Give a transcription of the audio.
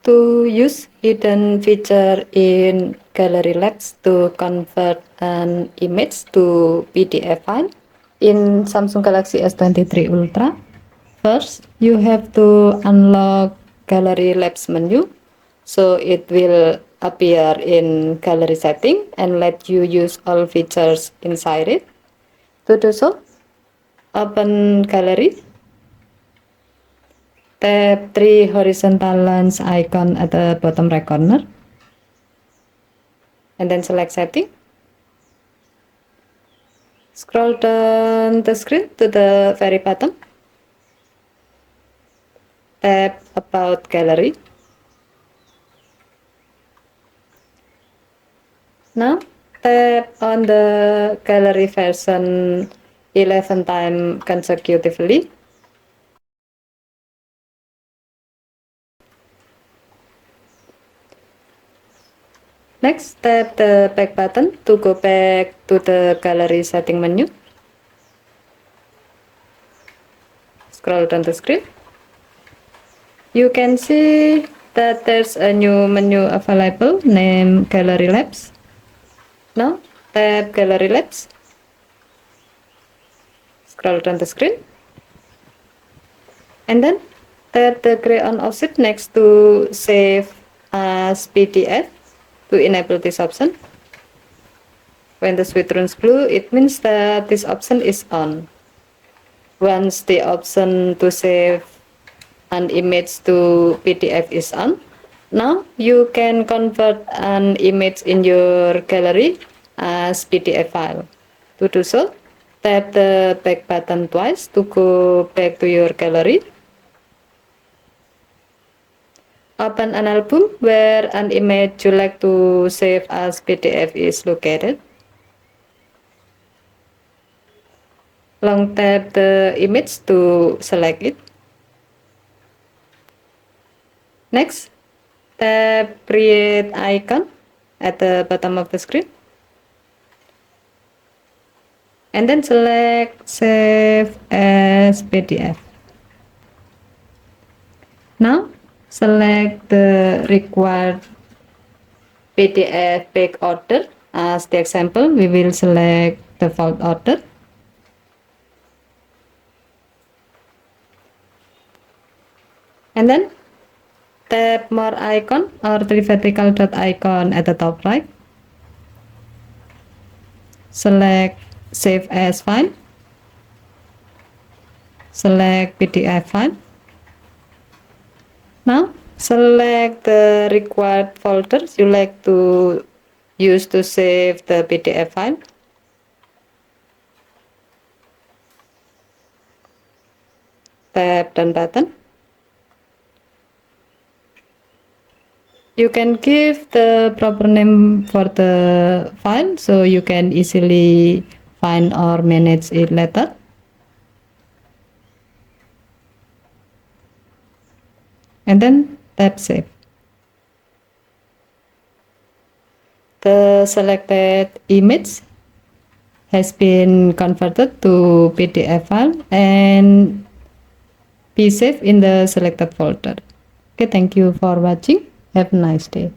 To use hidden feature in Gallery Labs to convert an image to PDF file in Samsung Galaxy S23 Ultra, first you have to unlock Gallery Labs menu, so it will appear in Gallery setting and let you use all features inside it. To do so, open Gallery, tap three horizontal lines icon at the bottom right corner, and then select setting. Scroll down the screen to the very bottom. Tap about gallery. Now tap on the gallery version 11 times consecutively. Next, tap the back button to go back to the gallery setting menu. Scroll down the screen. You can see that there's a new menu available named Gallery Labs. Now, tap Gallery Labs. Scroll down the screen. And then tap the gray on offset next to Save as PDF to enable this option. When the switch turns blue, it means that this option is on. Once the option to save an image to PDF is on, now you can convert an image in your gallery as PDF file. To do so, tap the back button twice to go back to your gallery. Open an album where an image you like to save as PDF is located. Long tap the image to select it. Next, tap create icon at the bottom of the screen. And then select save as PDF. Now, select the required PDF back order. As the example, we will select default order. And then tap more icon or three vertical dot icon at the top right. Select save as file. Select PDF file. Now select the required folders you like to use to save the PDF file. Tap done button. You can give the proper name for the file so you can easily find or manage it later. And then tap save. The selected image has been converted to PDF file and be saved in the selected folder. Okay, thank you for watching. Have a nice day.